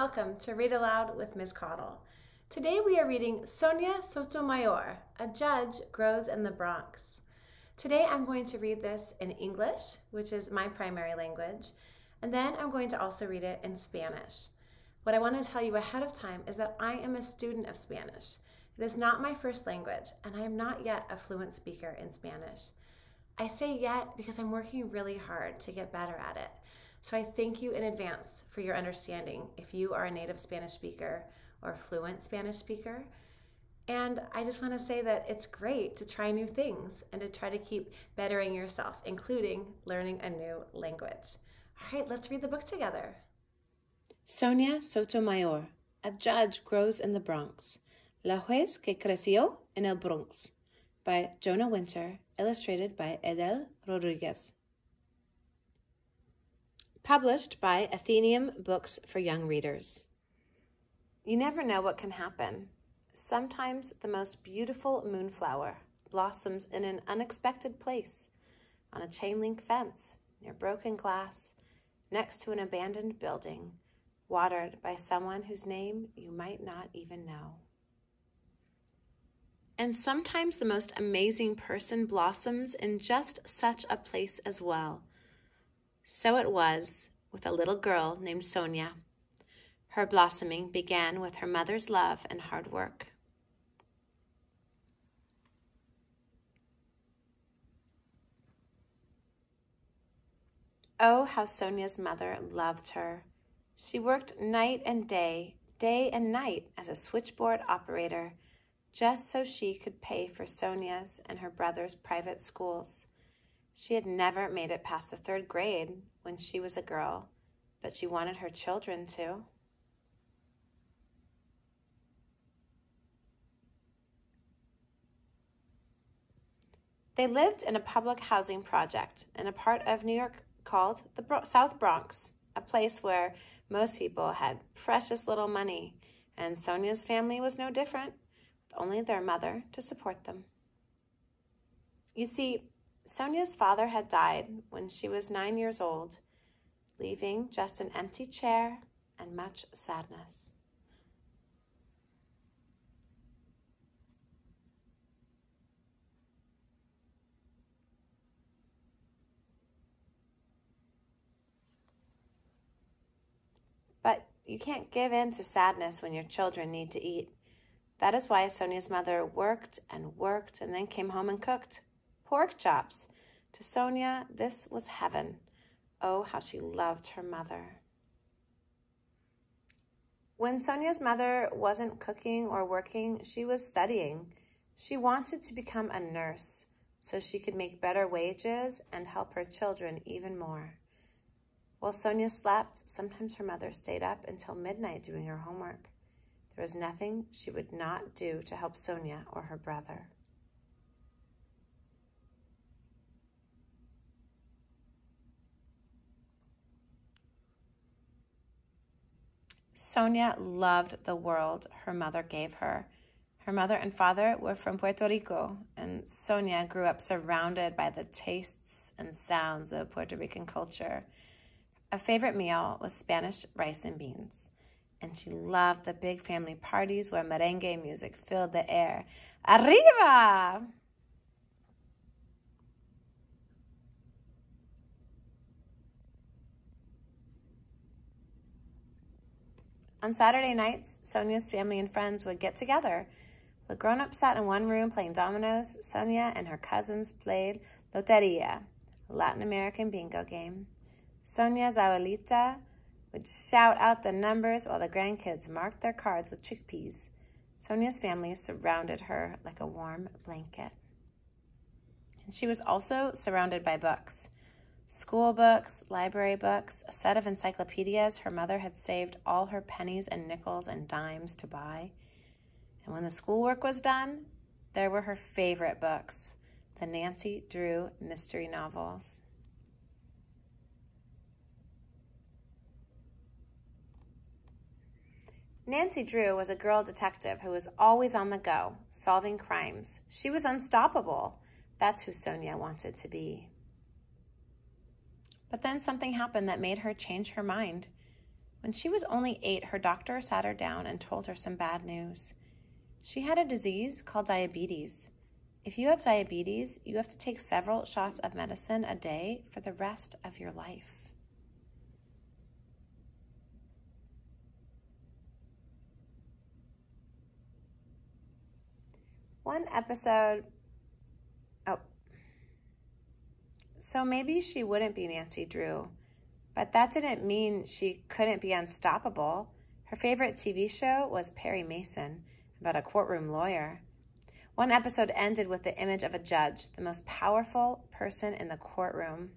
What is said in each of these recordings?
welcome to Read Aloud with Ms. Caudle. Today we are reading Sonia Sotomayor, A Judge Grows in the Bronx. Today I'm going to read this in English, which is my primary language, and then I'm going to also read it in Spanish. What I want to tell you ahead of time is that I am a student of Spanish. It is not my first language, and I am not yet a fluent speaker in Spanish. I say yet because I'm working really hard to get better at it. So I thank you in advance for your understanding if you are a native Spanish speaker or fluent Spanish speaker. And I just want to say that it's great to try new things and to try to keep bettering yourself, including learning a new language. All right, let's read the book together. Sonia Sotomayor, A Judge Grows in the Bronx. La juez que creció en el Bronx, by Jonah Winter, illustrated by Edel Rodriguez. Published by Atheneum Books for Young Readers. You never know what can happen. Sometimes the most beautiful moonflower blossoms in an unexpected place, on a chain-link fence, near broken glass, next to an abandoned building, watered by someone whose name you might not even know. And sometimes the most amazing person blossoms in just such a place as well. So it was with a little girl named Sonia. Her blossoming began with her mother's love and hard work. Oh, how Sonia's mother loved her. She worked night and day and night as a switchboard operator, just so she could pay for Sonia's and her brother's private schools. She had never made it past the 3rd grade when she was a girl, but she wanted her children to. They lived in a public housing project in a part of New York called the South Bronx, a place where most people had precious little money, and Sonia's family was no different, with only their mother to support them. You see, Sonia's father had died when she was 9 years old, leaving just an empty chair and much sadness. But you can't give in to sadness when your children need to eat. That is why Sonia's mother worked and then came home and cooked pork chops. To Sonia, this was heaven. Oh, how she loved her mother. When Sonia's mother wasn't cooking or working, she was studying. She wanted to become a nurse so she could make better wages and help her children even more. While Sonia slept, sometimes her mother stayed up until midnight doing her homework. There was nothing she would not do to help Sonia or her brother. Sonia loved the world her mother gave her. Her mother and father were from Puerto Rico, and Sonia grew up surrounded by the tastes and sounds of Puerto Rican culture. A favorite meal was Spanish rice and beans, and she loved the big family parties where merengue music filled the air. Arriba! On Saturday nights, Sonia's family and friends would get together. The grown-ups sat in one room playing dominoes. Sonia and her cousins played loteria, a Latin American bingo game. Sonia's abuelita would shout out the numbers while the grandkids marked their cards with chickpeas. Sonia's family surrounded her like a warm blanket. And she was also surrounded by books. School books, library books, a set of encyclopedias her mother had saved all her pennies and nickels and dimes to buy. And when the schoolwork was done, there were her favorite books, the Nancy Drew mystery novels. Nancy Drew was a girl detective who was always on the go, solving crimes. She was unstoppable. That's who Sonia wanted to be. But then something happened that made her change her mind. When she was only 8, her doctor sat her down and told her some bad news. She had a disease called diabetes. If you have diabetes, you have to take several shots of medicine a day for the rest of your life. One episode, so maybe she wouldn't be Nancy Drew, but that didn't mean she couldn't be unstoppable. Her favorite TV show was Perry Mason, about a courtroom lawyer. One episode ended with the image of a judge, the most powerful person in the courtroom.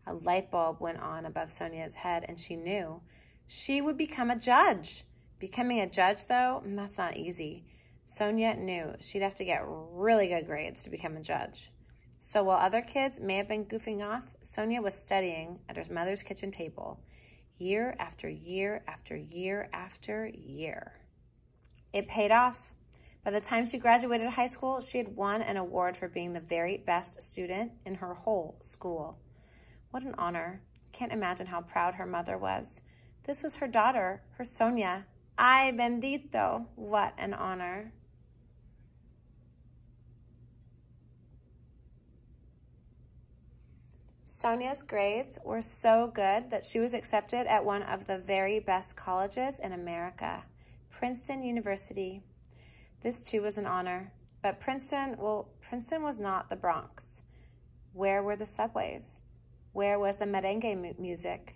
A light bulb went on above Sonia's head, and she knew she would become a judge. Becoming a judge, though, that's not easy. Sonia knew she'd have to get really good grades to become a judge. So while other kids may have been goofing off, Sonia was studying at her mother's kitchen table, year after year after year after year. It paid off. By the time she graduated high school, she had won an award for being the very best student in her whole school. What an honor. Can't imagine how proud her mother was. This was her daughter, her Sonia. Ay, bendito. What an honor. Sonia's grades were so good that she was accepted at one of the very best colleges in America, Princeton University. This too was an honor, but Princeton was not the Bronx. Where were the subways? Where was the merengue music?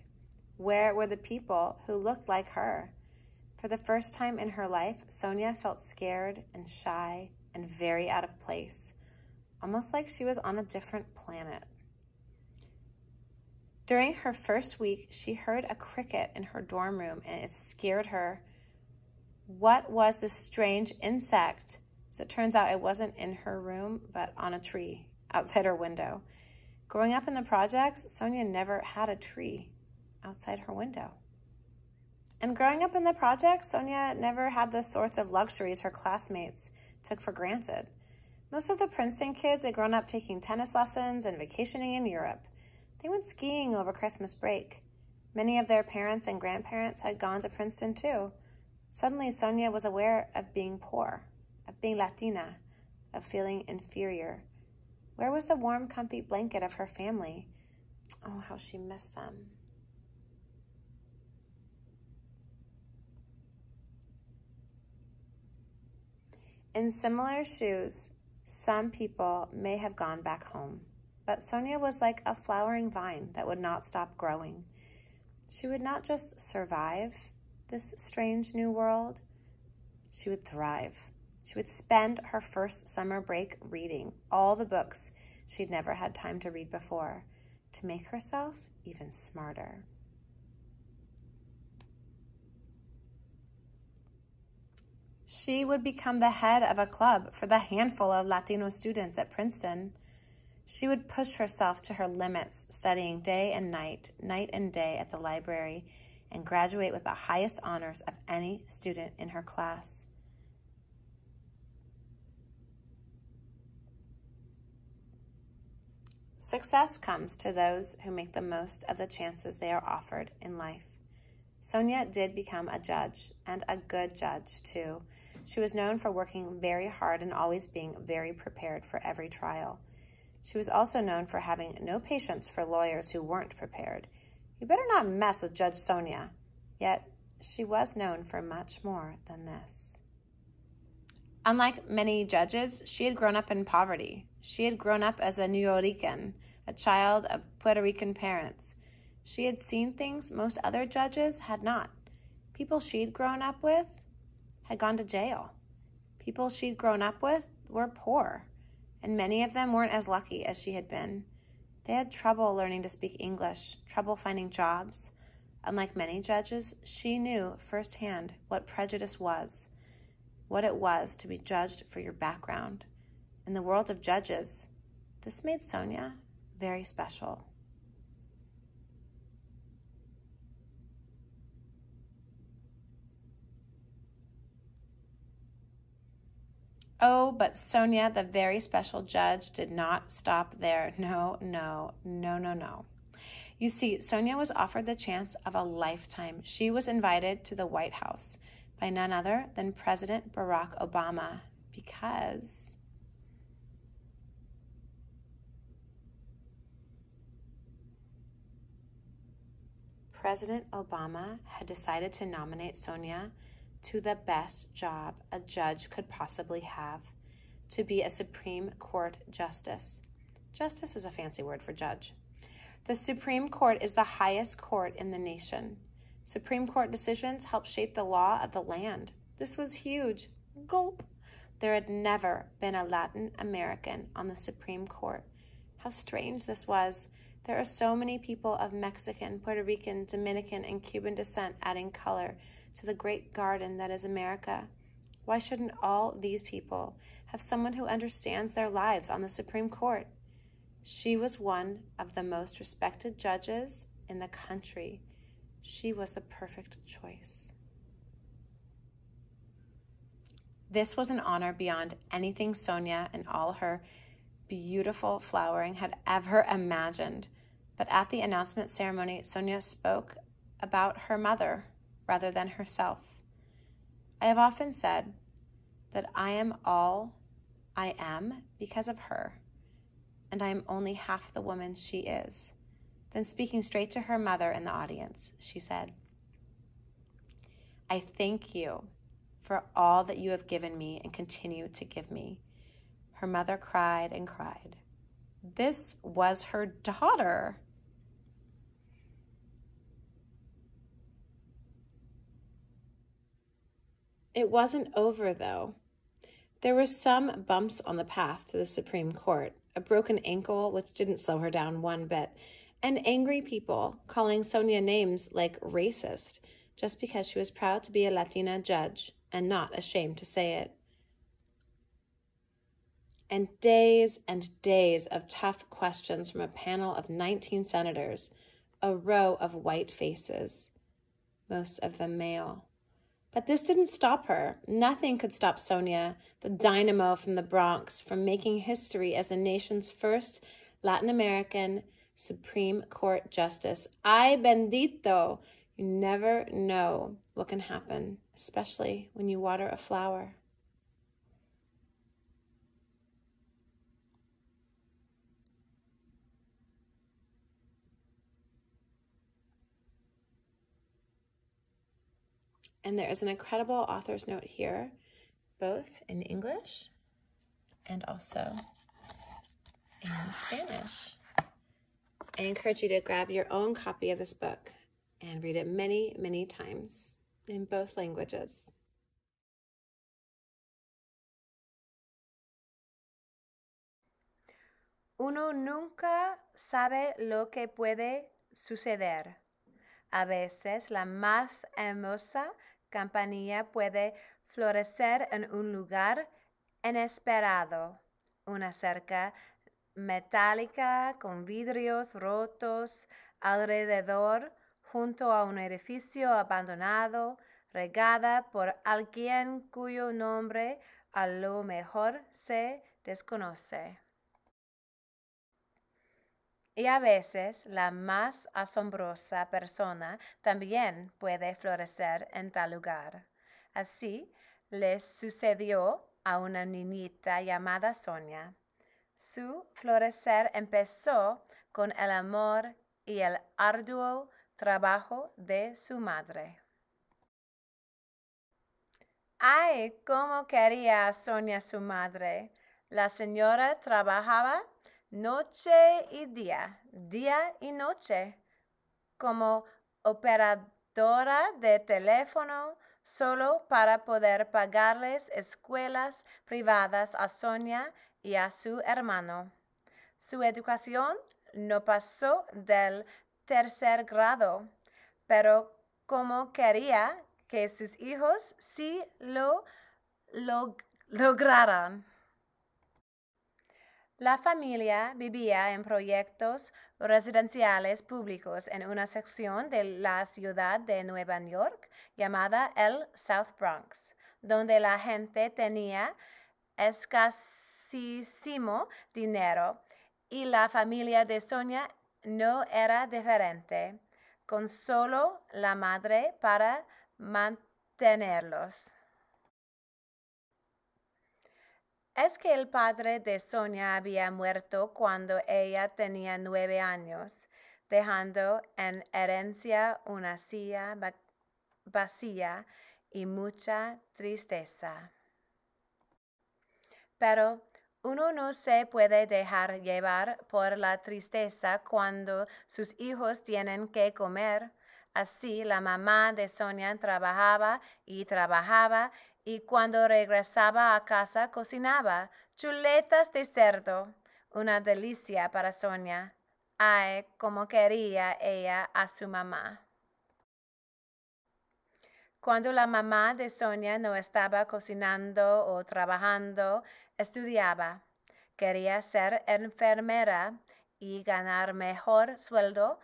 Where were the people who looked like her? For the first time in her life, Sonia felt scared and shy and very out of place, almost like she was on a different planet. During her first week, she heard a cricket in her dorm room, and it scared her. What was this strange insect? As it turns out, it wasn't in her room, but on a tree outside her window. Growing up in the projects, Sonia never had a tree outside her window. And growing up in the projects, Sonia never had the sorts of luxuries her classmates took for granted. Most of the Princeton kids had grown up taking tennis lessons and vacationing in Europe. They went skiing over Christmas break. Many of their parents and grandparents had gone to Princeton too. Suddenly, Sonia was aware of being poor, of being Latina, of feeling inferior. Where was the warm, comfy blanket of her family? Oh, how she missed them. In similar shoes, some people may have gone back home, but Sonia was like a flowering vine that would not stop growing. She would not just survive this strange new world, she would thrive. She would spend her first summer break reading all the books she'd never had time to read before, to make herself even smarter. She would become the head of a club for the handful of Latino students at Princeton. She would push herself to her limits, studying day and night and day at the library, and graduate with the highest honors of any student in her class. Success comes to those who make the most of the chances they are offered in life. Sonia did become a judge, and a good judge, too. She was known for working very hard and always being very prepared for every trial. She was also known for having no patience for lawyers who weren't prepared. You better not mess with Judge Sonia. Yet, she was known for much more than this. Unlike many judges, she had grown up in poverty. She had grown up as a Nuyorican, a child of Puerto Rican parents. She had seen things most other judges had not. People she'd grown up with had gone to jail. People she'd grown up with were poor, and many of them weren't as lucky as she had been. They had trouble learning to speak English, trouble finding jobs. Unlike many judges, she knew firsthand what prejudice was, what it was to be judged for your background. In the world of judges, this made Sonia very special. Oh, but Sonia, the very special judge, did not stop there. No. You see, Sonia was offered the chance of a lifetime. She was invited to the White House by none other than President Barack Obama because President Obama had decided to nominate Sonia to the best job a judge could possibly have, to be a Supreme Court justice. Justice is a fancy word for judge. The Supreme Court is the highest court in the nation. Supreme Court decisions help shape the law of the land. This was huge. Gulp. There had never been a Latin American on the Supreme Court. How strange this was. There are so many people of Mexican, Puerto Rican, Dominican, and Cuban descent adding color to the great garden that is America. Why shouldn't all these people have someone who understands their lives on the Supreme Court? She was one of the most respected judges in the country. She was the perfect choice. This was an honor beyond anything Sonia and all her beautiful flowering had ever imagined. But at the announcement ceremony, Sonia spoke about her mother rather than herself. I have often said that I am all I am because of her, and I am only half the woman she is. Then, speaking straight to her mother in the audience, she said, I thank you for all that you have given me and continue to give me. Her mother cried and cried. This was her daughter. It wasn't over, though. There were some bumps on the path to the Supreme Court, a broken ankle, which didn't slow her down one bit, and angry people calling Sonia names like racist just because she was proud to be a Latina judge and not ashamed to say it. And days of tough questions from a panel of 19 senators, a row of white faces, most of them male. But this didn't stop her. Nothing could stop Sonia, the dynamo from the Bronx, from making history as the nation's first Latin American Supreme Court justice. Ay bendito! You never know what can happen, especially when you water a flower. And there is an incredible author's note here, both in English and also in Spanish. I encourage you to grab your own copy of this book and read it many, many times in both languages. Uno nunca sabe lo que puede suceder. A veces la más hermosa campanilla puede florecer en un lugar inesperado. Una cerca metálica con vidrios rotos alrededor, junto a un edificio abandonado, regada por alguien cuyo nombre a lo mejor se desconoce. Y a veces la más asombrosa persona también puede florecer en tal lugar. Así le sucedió a una niñita llamada Sonia. Su florecer empezó con el amor y el arduo trabajo de su madre. ¡Ay, cómo quería Sonia su madre! La señora trabajaba noche y día y noche, como operadora de teléfono, solo para poder pagarles escuelas privadas a Sonia y a su hermano. Su educación no pasó del tercer grado, pero como quería que sus hijos sí lo lograran. La familia vivía en proyectos residenciales públicos en una sección de la ciudad de Nueva York llamada el South Bronx, donde la gente tenía escasísimo dinero y la familia de Sonia no era diferente, con solo la madre para mantenerlos. Es que el padre de Sonia había muerto cuando ella tenía 9 años, dejando en herencia una silla vacía y mucha tristeza. Pero uno no se puede dejar llevar por la tristeza cuando sus hijos tienen que comer. Así la mamá de Sonia trabajaba y cuando regresaba a casa cocinaba chuletas de cerdo, una delicia para Sonia. Ay, cómo quería ella a su mamá. Cuando la mamá de Sonia no estaba cocinando o trabajando, estudiaba. Quería ser enfermera y ganar mejor sueldo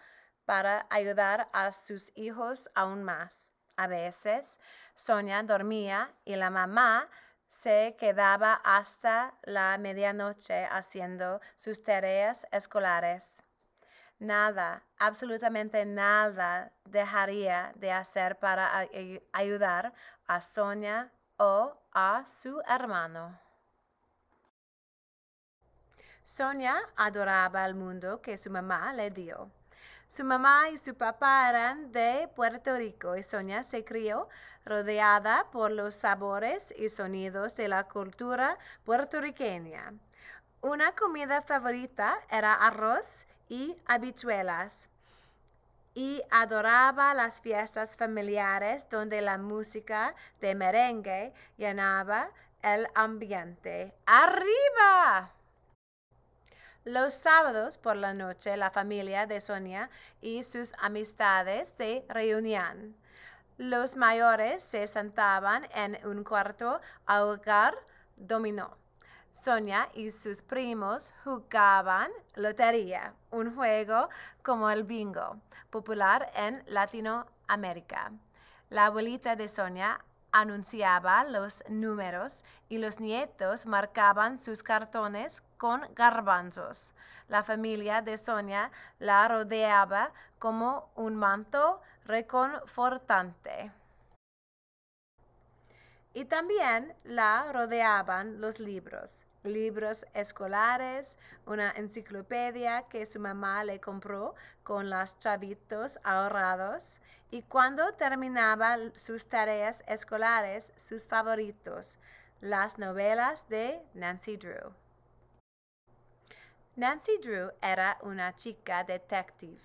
para ayudar a sus hijos aún más. A veces, Sonia dormía y la mamá se quedaba hasta la medianoche haciendo sus tareas escolares. Nada, absolutamente nada dejaría de hacer para ayudar a Sonia o a su hermano. Sonia adoraba el mundo que su mamá le dio. Su mamá y su papá eran de Puerto Rico y Sonia se crió rodeada por los sabores y sonidos de la cultura puertorriqueña. Una comida favorita era arroz y habichuelas, y adoraba las fiestas familiares donde la música de merengue llenaba el ambiente. ¡Arriba! Los sábados por la noche la familia de Sonia y sus amistades se reunían. Los mayores se sentaban en un cuarto a jugar dominó. Sonia y sus primos jugaban lotería, un juego como el bingo, popular en Latinoamérica. La abuelita de Sonia anunciaba los números y los nietos marcaban sus cartones con garbanzos. La familia de Sonia la rodeaba como un manto reconfortante. Y también la rodeaban los libros escolares, una enciclopedia que su mamá le compró con los chavitos ahorrados, y cuando terminaba sus tareas escolares, sus favoritos, las novelas de Nancy Drew. Nancy Drew era una chica detective,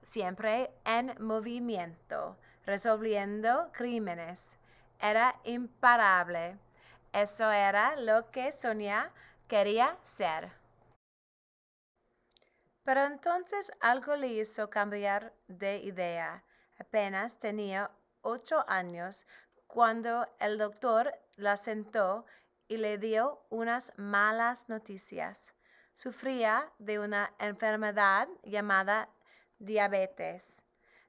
siempre en movimiento, resolviendo crímenes. Era imparable. Eso era lo que Sonia quería ser. Pero entonces algo le hizo cambiar de idea. Apenas tenía 8 años cuando el doctor la sentó y le dio unas malas noticias. Sufría de una enfermedad llamada diabetes.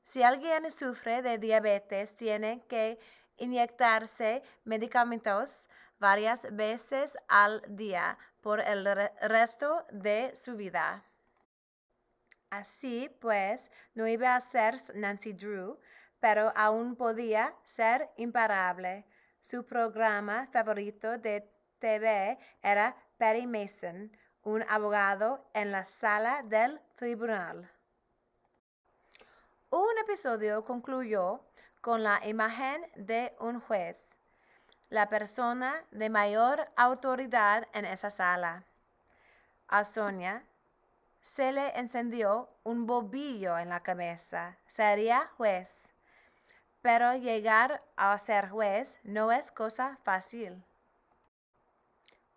Si alguien sufre de diabetes, tiene que inyectarse medicamentos varias veces al día por el resto de su vida. Así pues, no iba a ser Nancy Drew, pero aún podía ser imparable. Su programa favorito de TV era Perry Mason, un abogado en la sala del tribunal. Un episodio concluyó con la imagen de un juez, la persona de mayor autoridad en esa sala. A Sonia se le encendió un bombillo en la cabeza. Sería juez. Pero llegar a ser juez no es cosa fácil.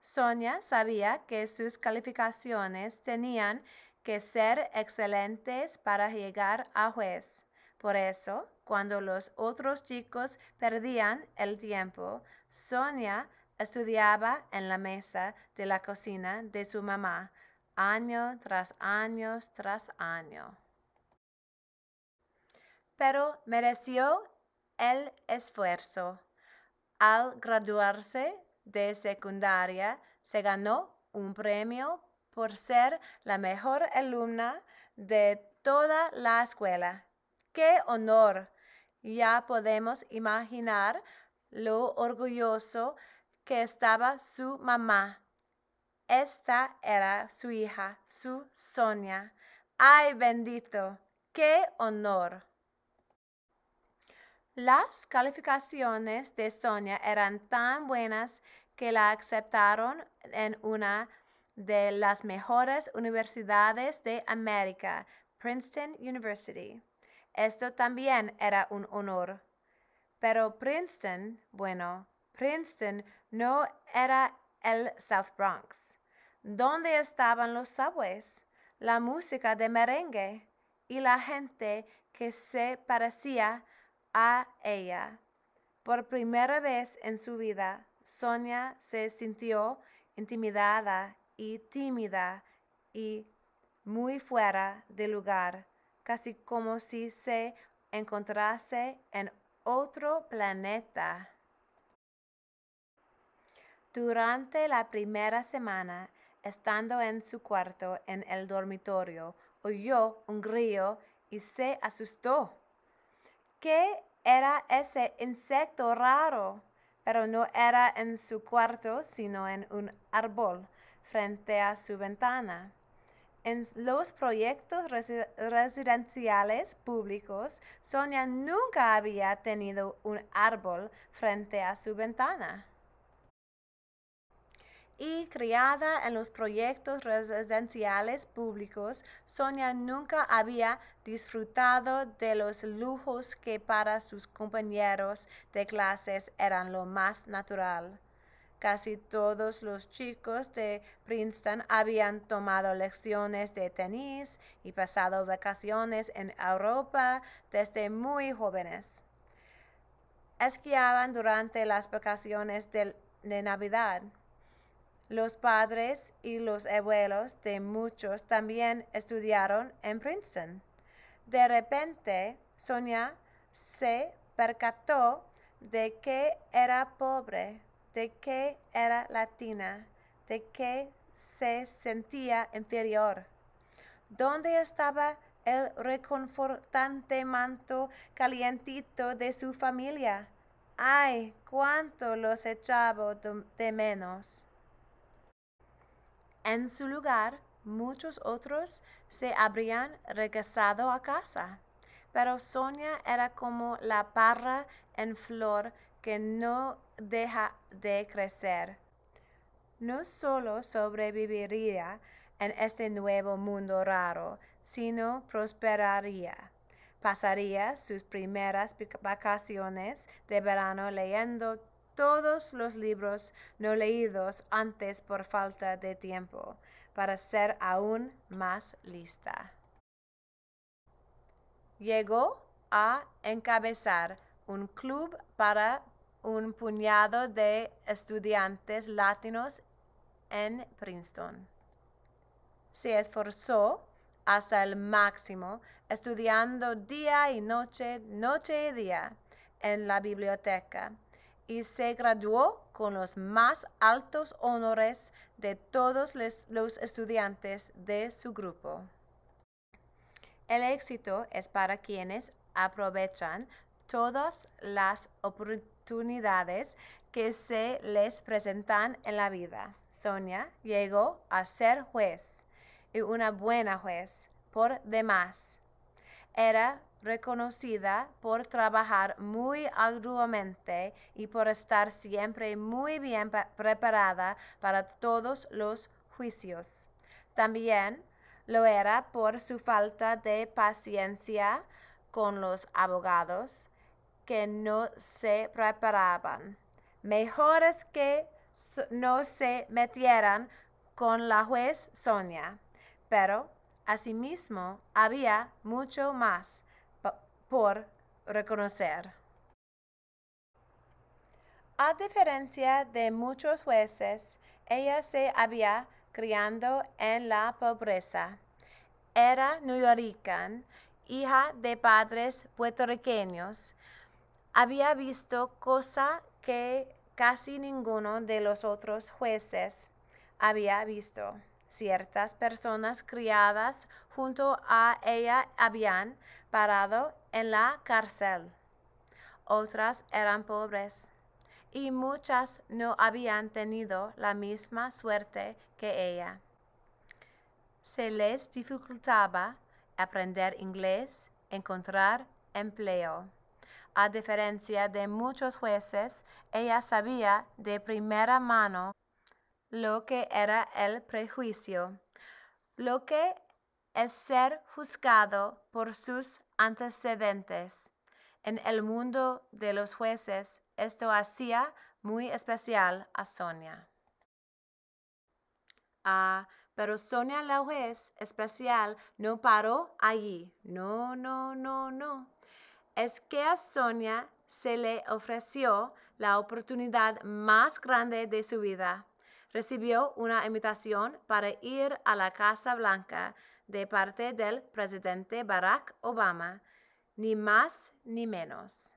Sonia sabía que sus calificaciones tenían que ser excelentes para llegar a juez. Por eso, cuando los otros chicos perdían el tiempo, Sonia estudiaba en la mesa de la cocina de su mamá, año tras año tras año. Pero mereció el esfuerzo. Al graduarse de secundaria, se ganó un premio por ser la mejor alumna de toda la escuela. ¡Qué honor! Ya podemos imaginar lo orgulloso que estaba su mamá. Esta era su hija, su Sonia. ¡Ay, bendito! ¡Qué honor! Las calificaciones de Sonia eran tan buenas que la aceptaron en una de las mejores universidades de América, Princeton University. Esto también era un honor. Pero Princeton no era el South Bronx. ¿Dónde estaban los subways, la música de merengue y la gente que se parecía a ella? Por primera vez en su vida, Sonia se sintió intimidada y tímida y muy fuera de lugar, casi como si se encontrase en otro planeta. Durante la primera semana, estando en su cuarto en el dormitorio, oyó un grillo y se asustó. ¿Qué era ese insecto raro? Pero no era en su cuarto, sino en un árbol frente a su ventana. En los proyectos residenciales públicos, Sonia nunca había tenido un árbol frente a su ventana. Y criada en los proyectos residenciales públicos, Sonia nunca había disfrutado de los lujos que para sus compañeros de clases eran lo más natural. Casi todos los chicos de Princeton habían tomado lecciones de tenis y pasado vacaciones en Europa desde muy jóvenes. Esquiaban durante las vacaciones de Navidad. Los padres y los abuelos de muchos también estudiaron en Princeton. De repente, Sonia se percató de que era pobre, de que era latina, de que se sentía inferior. ¿Dónde estaba el reconfortante manto calientito de su familia? ¡Ay, cuánto los echaba de menos! En su lugar, muchos otros se habrían regresado a casa, pero Sonia era como la parra en flor que no deja de crecer. No solo sobreviviría en este nuevo mundo raro, sino prosperaría. Pasaría sus primeras vacaciones de verano leyendo todos los libros no leídos antes por falta de tiempo, para ser aún más lista. Llegó a encabezar un club para un puñado de estudiantes latinos en Princeton. Se esforzó hasta el máximo, estudiando día y noche, noche y día, en la biblioteca, y se graduó con los más altos honores de todos los estudiantes de su grupo. El éxito es para quienes aprovechan todas las oportunidades que se les presentan en la vida. Sonia llegó a ser juez, y una buena juez por demás. Era reconocida por trabajar muy arduamente y por estar siempre muy bien preparada para todos los juicios. También lo era por su falta de paciencia con los abogados que no se preparaban. Mejor es que no se metieran con la juez Sonia, pero asimismo había mucho más por reconocer. A diferencia de muchos jueces, ella se había criado en la pobreza. Era neoyorquina, hija de padres puertorriqueños. Había visto cosa que casi ninguno de los otros jueces había visto. Ciertas personas criadas junto a ella habían parado en la cárcel. Otras eran pobres, y muchas no habían tenido la misma suerte que ella. Se les dificultaba aprender inglés, encontrar empleo. A diferencia de muchos jueces, ella sabía de primera mano lo que era el prejuicio, lo que es ser juzgado por sus antecedentes. En el mundo de los jueces, esto hacía muy especial a Sonia. Pero Sonia, la juez especial, no paró allí. No. Es que a Sonia se le ofreció la oportunidad más grande de su vida. Recibió una invitación para ir a la Casa Blanca de parte del presidente Barack Obama, ni más ni menos.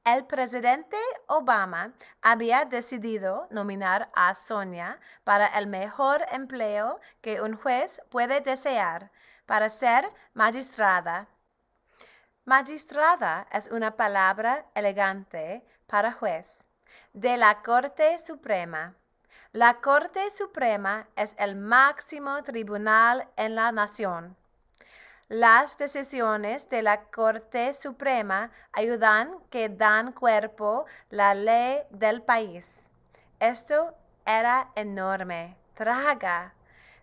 El presidente Obama había decidido nominar a Sonia para el mejor empleo que un juez puede desear, para ser magistrada. Magistrada es una palabra elegante para juez, de la Corte Suprema. La Corte Suprema es el máximo tribunal en la nación. Las decisiones de la Corte Suprema ayudan que dan cuerpo la ley del país. Esto era enorme. Traga.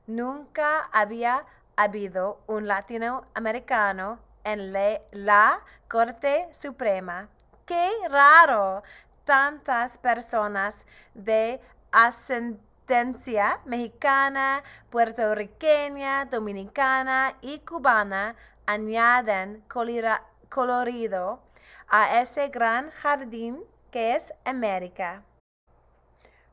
Nunca había habido un latinoamericano en la Corte Suprema. ¡Qué raro! Tantas personas de ascendencia mexicana, puertorriqueña, dominicana y cubana añaden colorido a ese gran jardín que es América.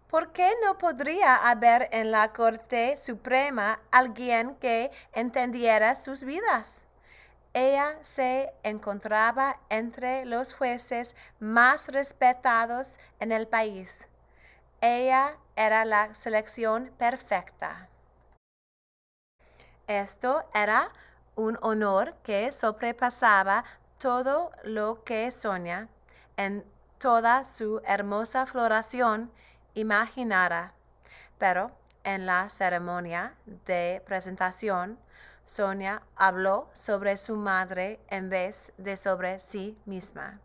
¿Por qué no podría haber en la Corte Suprema alguien que entendiera sus vidas? Ella se encontraba entre los jueces más respetados en el país. Ella era la selección perfecta. Esto era un honor que sobrepasaba todo lo que Sonia, en toda su hermosa floración, imaginara. Pero en la ceremonia de presentación, Sonia habló sobre su madre en vez de sobre sí misma.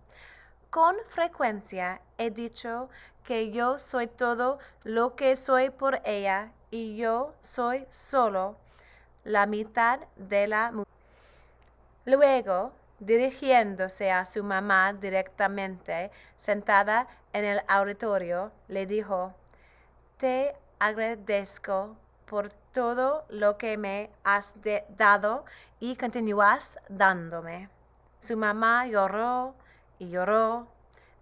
Con frecuencia he dicho que yo soy todo lo que soy por ella y yo soy solo la mitad de la mujer. Luego, dirigiéndose a su mamá directamente, sentada en el auditorio, le dijo: «Te agradezco por todo lo que me has dado y continúas dándome». Su mamá lloró y lloró.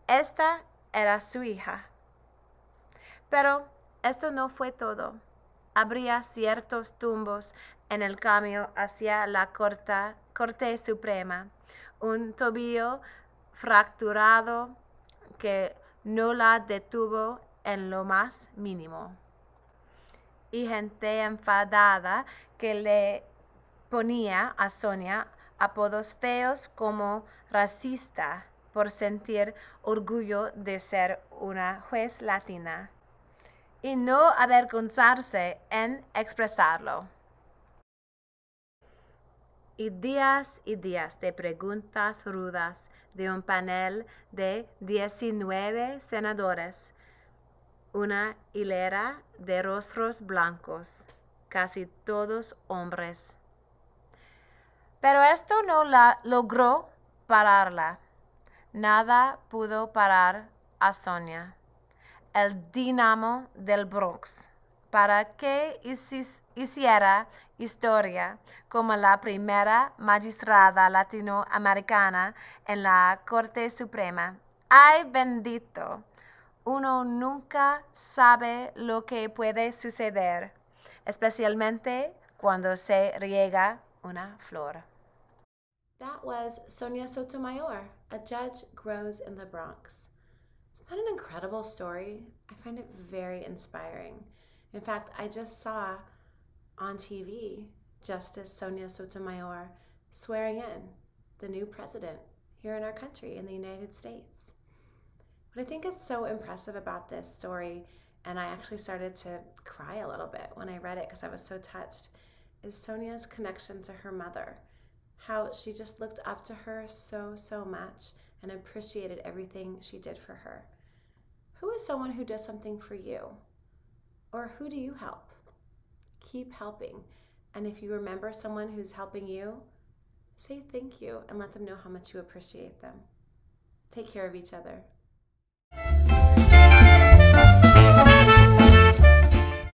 Esta era su hija. Pero esto no fue todo. Habría ciertos tumbos en el camino hacia la Corte Suprema. Un tobillo fracturado que no la detuvo en lo más mínimo. Y gente enfadada que le ponía a Sonia apodos feos como racista por sentir orgullo de ser una juez latina y no avergonzarse en expresarlo. Y días de preguntas rudas de un panel de 19 senadores, una hilera de rostros blancos, casi todos hombres. Pero esto no logró pararla. Nada pudo parar a Sonia, el dinamo del Bronx, para que hiciera historia como la primera magistrada latinoamericana en la Corte Suprema. ¡Ay, bendito! Uno nunca sabe lo que puede suceder, especialmente cuando se riega una flor. That was Sonia Sotomayor, A Judge Grows in the Bronx. Isn't that an incredible story? I find it very inspiring. In fact, I just saw on TV Justice Sonia Sotomayor swearing in the new president here in our country, in the United States. What I think is so impressive about this story, and I actually started to cry a little bit when I read it because I was so touched, is Sonia's connection to her mother. How she just looked up to her so much and appreciated everything she did for her. Who is someone who does something for you? Or who do you help? Keep helping. And if you remember someone who's helping you, say thank you and let them know how much you appreciate them. Take care of each other.